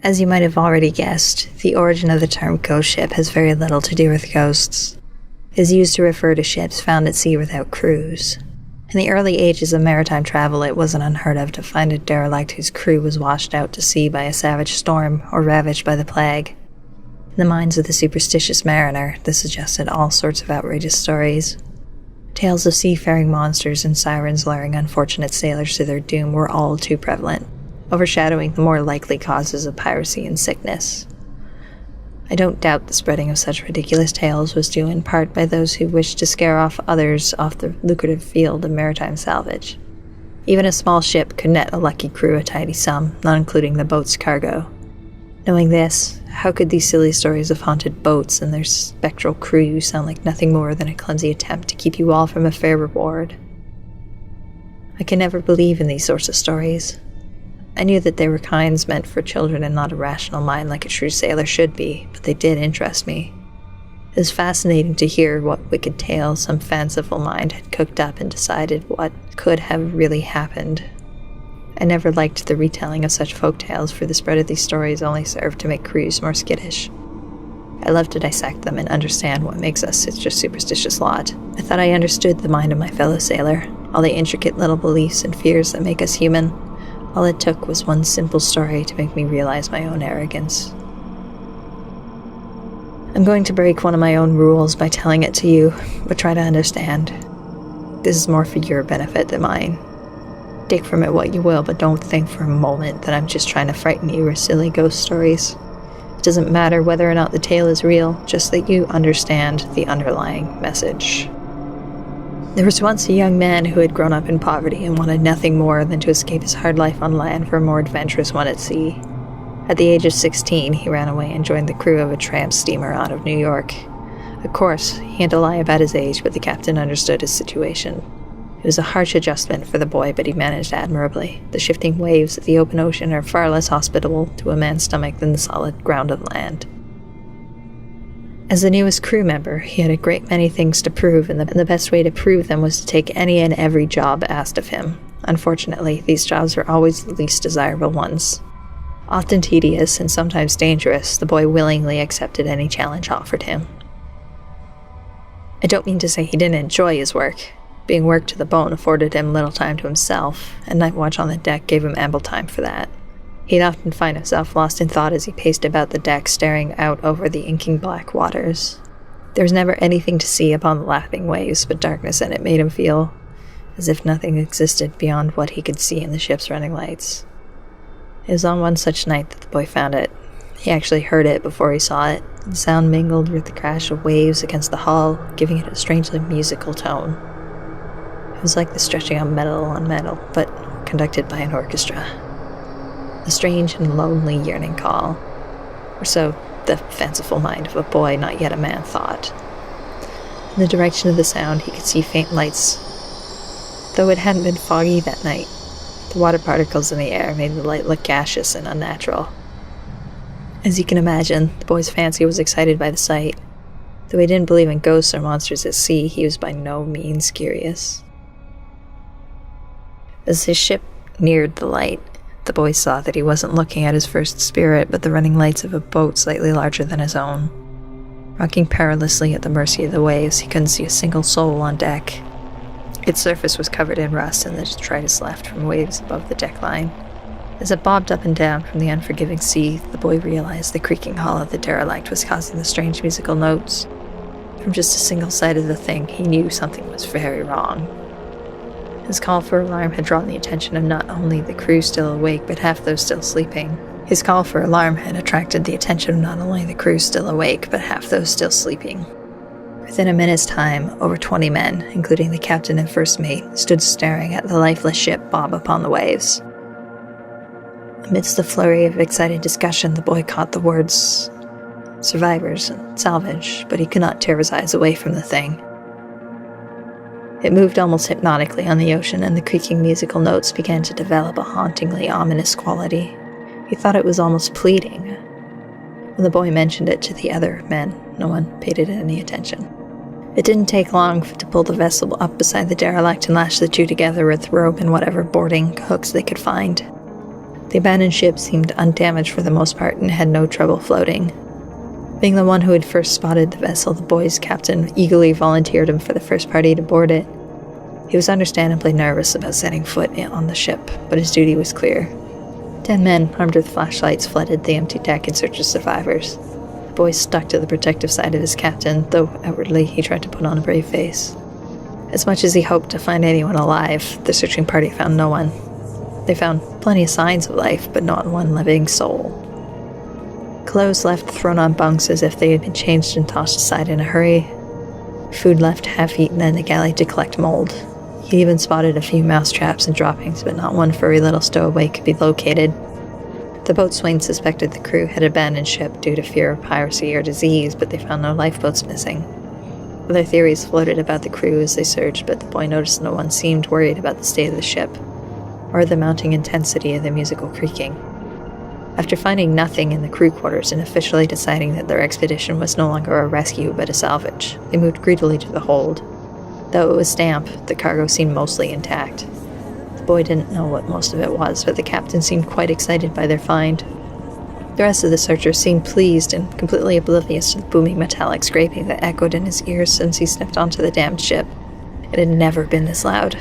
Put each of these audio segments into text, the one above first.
As you might have already guessed, the origin of the term ghost ship has very little to do with ghosts. It is used to refer to ships found at sea without crews. In the early ages of maritime travel, it wasn't unheard of to find a derelict whose crew was washed out to sea by a savage storm or ravaged by the plague. In the minds of the superstitious mariner, this suggested all sorts of outrageous stories. Tales of seafaring monsters and sirens luring unfortunate sailors to their doom were all too prevalent, overshadowing the more likely causes of piracy and sickness. I don't doubt the spreading of such ridiculous tales was due in part by those who wished to scare others off the lucrative field of maritime salvage. Even a small ship could net a lucky crew a tidy sum, not including the boat's cargo. Knowing this, how could these silly stories of haunted boats and their spectral crew sound like nothing more than a clumsy attempt to keep you all from a fair reward? I can never believe in these sorts of stories. I knew that they were kinds meant for children and not a rational mind like a true sailor should be, but they did interest me. It was fascinating to hear what wicked tales some fanciful mind had cooked up and decided what could have really happened. I never liked the retelling of such folk tales, for the spread of these stories only served to make crews more skittish. I loved to dissect them and understand what makes us such a superstitious lot. I thought I understood the mind of my fellow sailor, all the intricate little beliefs and fears that make us human. All it took was one simple story to make me realize my own arrogance. I'm going to break one of my own rules by telling it to you, but try to understand. This is more for your benefit than mine. Take from it what you will, but don't think for a moment that I'm just trying to frighten you with silly ghost stories. It doesn't matter whether or not the tale is real, just that you understand the underlying message. There was once a young man who had grown up in poverty and wanted nothing more than to escape his hard life on land for a more adventurous one at sea. At the age of 16, he ran away and joined the crew of a tramp steamer out of New York. Of course, he had to lie about his age, but the captain understood his situation. It was a harsh adjustment for the boy, but he managed admirably. The shifting waves of the open ocean are far less hospitable to a man's stomach than the solid ground of land. As the newest crew member, he had a great many things to prove, and the best way to prove them was to take any and every job asked of him. Unfortunately, these jobs were always the least desirable ones. Often tedious and sometimes dangerous, the boy willingly accepted any challenge offered him. I don't mean to say he didn't enjoy his work. Being worked to the bone afforded him little time to himself, and night watch on the deck gave him ample time for that. He'd often find himself lost in thought as he paced about the deck, staring out over the inking black waters. There was never anything to see upon the lapping waves but darkness, and it made him feel as if nothing existed beyond what he could see in the ship's running lights. It was on one such night that the boy found it. He actually heard it before he saw it. The sound mingled with the crash of waves against the hull, giving it a strangely musical tone. It was like the stretching of metal on metal, but conducted by an orchestra. A strange and lonely yearning call, or so the fanciful mind of a boy not yet a man thought. In the direction of the sound, he could see faint lights. Though it hadn't been foggy that night, the water particles in the air made the light look gaseous and unnatural. As you can imagine, the boy's fancy was excited by the sight. Though he didn't believe in ghosts or monsters at sea, he was by no means curious. As his ship neared the light, the boy saw that he wasn't looking at his first spirit, but the running lights of a boat slightly larger than his own. Rocking perilously at the mercy of the waves, he couldn't see a single soul on deck. Its surface was covered in rust, and the detritus left from waves above the deck line. As it bobbed up and down from the unforgiving sea, the boy realized the creaking hull of the derelict was causing the strange musical notes. From just a single sight of the thing, he knew something was very wrong. His call for alarm had drawn the attention of not only the crew still awake, but half those still sleeping. Within a minute's time, over 20 men, including the captain and first mate, stood staring at the lifeless ship bob upon the waves. Amidst the flurry of excited discussion, the boy caught the words survivors and salvage, but he could not tear his eyes away from the thing. It moved almost hypnotically on the ocean, and the creaking musical notes began to develop a hauntingly ominous quality. He thought it was almost pleading. When the boy mentioned it to the other men, no one paid it any attention. It didn't take long to pull the vessel up beside the derelict and lash the two together with rope and whatever boarding hooks they could find. The abandoned ship seemed undamaged for the most part and had no trouble floating. Being the one who had first spotted the vessel, the boy's captain eagerly volunteered him for the first party to board it. He was understandably nervous about setting foot on the ship, but his duty was clear. 10 men, armed with flashlights, flooded the empty deck in search of survivors. The boy stuck to the protective side of his captain, though outwardly he tried to put on a brave face. As much as he hoped to find anyone alive, the searching party found no one. They found plenty of signs of life, but not one living soul. Clothes left thrown on bunks as if they had been changed and tossed aside in a hurry. Food left half-eaten in the galley to collect mold. He even spotted a few mouse traps and droppings, but not one furry little stowaway could be located. The boatswain suspected the crew had abandoned ship due to fear of piracy or disease, but they found no lifeboats missing. Other theories floated about the crew as they searched, but the boy noticed no one seemed worried about the state of the ship, or the mounting intensity of the musical creaking. After finding nothing in the crew quarters and officially deciding that their expedition was no longer a rescue but a salvage, they moved greedily to the hold. Though it was damp, the cargo seemed mostly intact. The boy didn't know what most of it was, but the captain seemed quite excited by their find. The rest of the searchers seemed pleased and completely oblivious to the booming metallic scraping that echoed in his ears since he stepped onto the damned ship. It had never been this loud.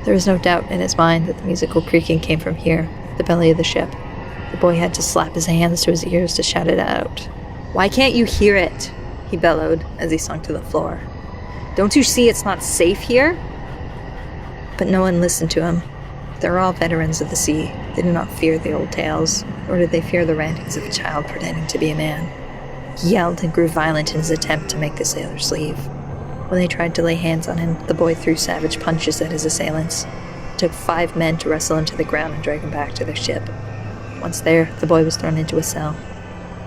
There was no doubt in his mind that the musical creaking came from here, the belly of the ship. The boy had to slap his hands to his ears to shout it out. "Why can't you hear it?" he bellowed as he sunk to the floor. "Don't you see it's not safe here?" But no one listened to him. They were all veterans of the sea. They did not fear the old tales, nor did they fear the rantings of a child pretending to be a man. He yelled and grew violent in his attempt to make the sailors leave. When they tried to lay hands on him, the boy threw savage punches at his assailants. It took 5 men to wrestle him to the ground and drag him back to their ship. Once there, the boy was thrown into a cell.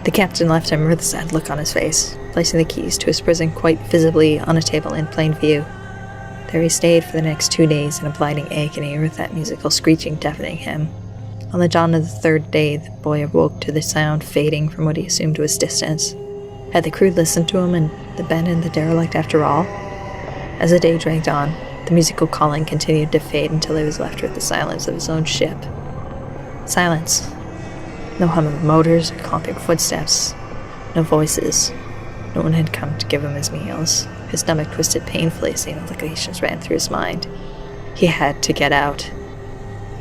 The captain left him with a sad look on his face, placing the keys to his prison quite visibly on a table in plain view. There he stayed for the next 2 days in a blighting agony with that musical screeching deafening him. On the dawn of the 3rd day, the boy awoke to the sound fading from what he assumed was distance. Had the crew listened to him and abandoned the derelict after all? As the day dragged on, the musical calling continued to fade until he was left with the silence of his own ship. Silence. No hum of motors or clomping footsteps. No voices. No one had come to give him his meals. His stomach twisted painfully as the implications ran through his mind. He had to get out.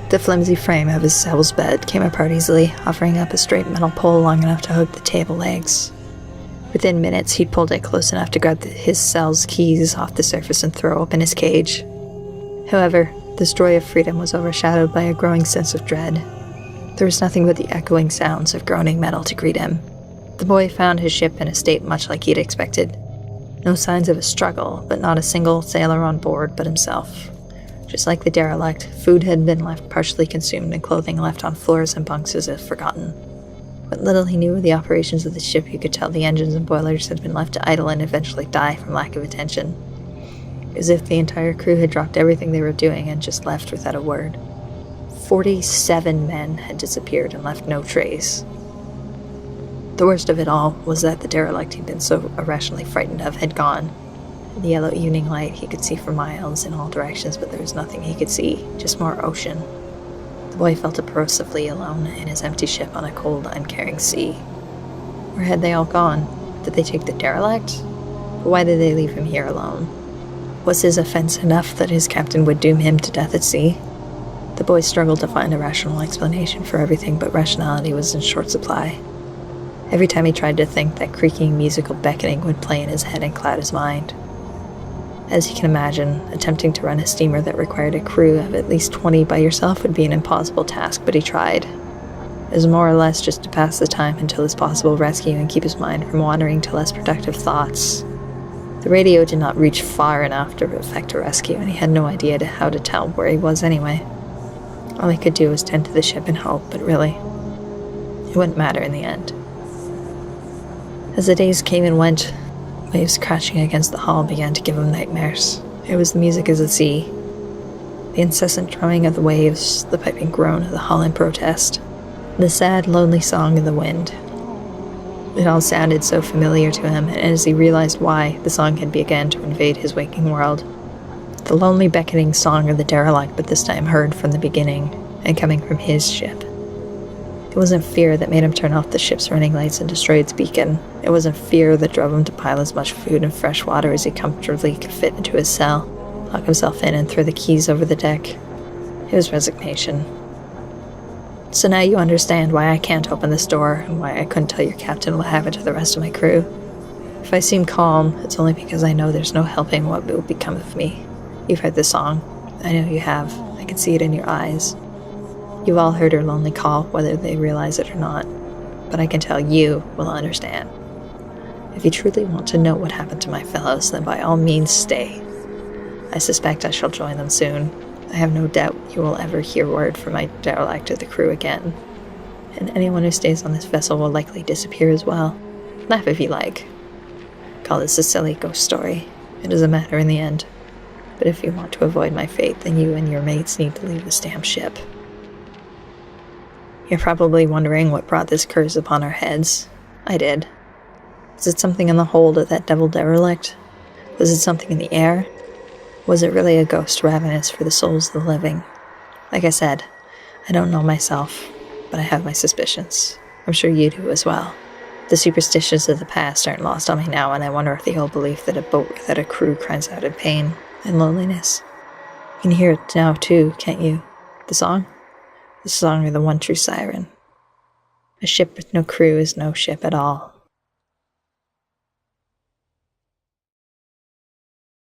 The flimsy frame of his cell's bed came apart easily, offering up a straight metal pole long enough to hook the table legs. Within minutes, he'd pulled it close enough to grab his cell's keys off the surface and throw open his cage. However, this joy of freedom was overshadowed by a growing sense of dread. There was nothing but the echoing sounds of groaning metal to greet him. The boy found his ship in a state much like he'd expected. No signs of a struggle, but not a single sailor on board but himself. Just like the derelict, food had been left partially consumed and clothing left on floors and bunks as if forgotten. What little he knew of the operations of the ship, you could tell the engines and boilers had been left to idle and eventually die from lack of attention. As if the entire crew had dropped everything they were doing and just left without a word. 47 men had disappeared and left no trace. The worst of it all was that the derelict he'd been so irrationally frightened of had gone. In the yellow evening light, he could see for miles in all directions, but there was nothing he could see, just more ocean. The boy felt oppressively alone in his empty ship on a cold, uncaring sea. Where had they all gone? Did they take the derelict? But why did they leave him here alone? Was his offense enough that his captain would doom him to death at sea? The boy struggled to find a rational explanation for everything, but rationality was in short supply. Every time he tried to think, that creaking musical beckoning would play in his head and cloud his mind. As you can imagine, attempting to run a steamer that required a crew of at least 20 by yourself would be an impossible task, but he tried. It was more or less just to pass the time until his possible rescue and keep his mind from wandering to less productive thoughts. The radio did not reach far enough to effect a rescue, and he had no idea how to tell where he was anyway. All he could do was tend to the ship and hope, but really, it wouldn't matter in the end. As the days came and went, waves crashing against the hull began to give him nightmares. It was the music of the sea. The incessant drumming of the waves, the piping groan of the hull in protest, the sad, lonely song of the wind. It all sounded so familiar to him, and as he realized why, the song had begun to invade his waking world. The lonely beckoning song of the derelict, but this time heard from the beginning, and coming from his ship. It wasn't fear that made him turn off the ship's running lights and destroy its beacon. It wasn't fear that drove him to pile as much food and fresh water as he comfortably could fit into his cell, lock himself in and throw the keys over the deck. It was resignation. So now you understand why I can't open this door and why I couldn't tell your captain what happened to the rest of my crew. If I seem calm, it's only because I know there's no helping what will become of me. You've heard the song. I know you have. I can see it in your eyes. You've all heard her lonely call, whether they realize it or not. But I can tell you will understand. If you truly want to know what happened to my fellows, then by all means stay. I suspect I shall join them soon. I have no doubt you will ever hear word from my derelict of the crew again. And anyone who stays on this vessel will likely disappear as well. Laugh if you like. Call this a silly ghost story. It doesn't matter in the end. But if you want to avoid my fate, then you and your mates need to leave this damn ship. You're probably wondering what brought this curse upon our heads. I did. Was it something in the hold of that devil derelict? Was it something in the air? Was it really a ghost ravenous for the souls of the living? Like I said, I don't know myself, but I have my suspicions. I'm sure you do as well. The superstitions of the past aren't lost on me now, and I wonder if the old belief that a boat without a crew cries out in pain and loneliness. You can hear it now too, can't you? The song? The song of the one true siren. A ship with no crew is no ship at all.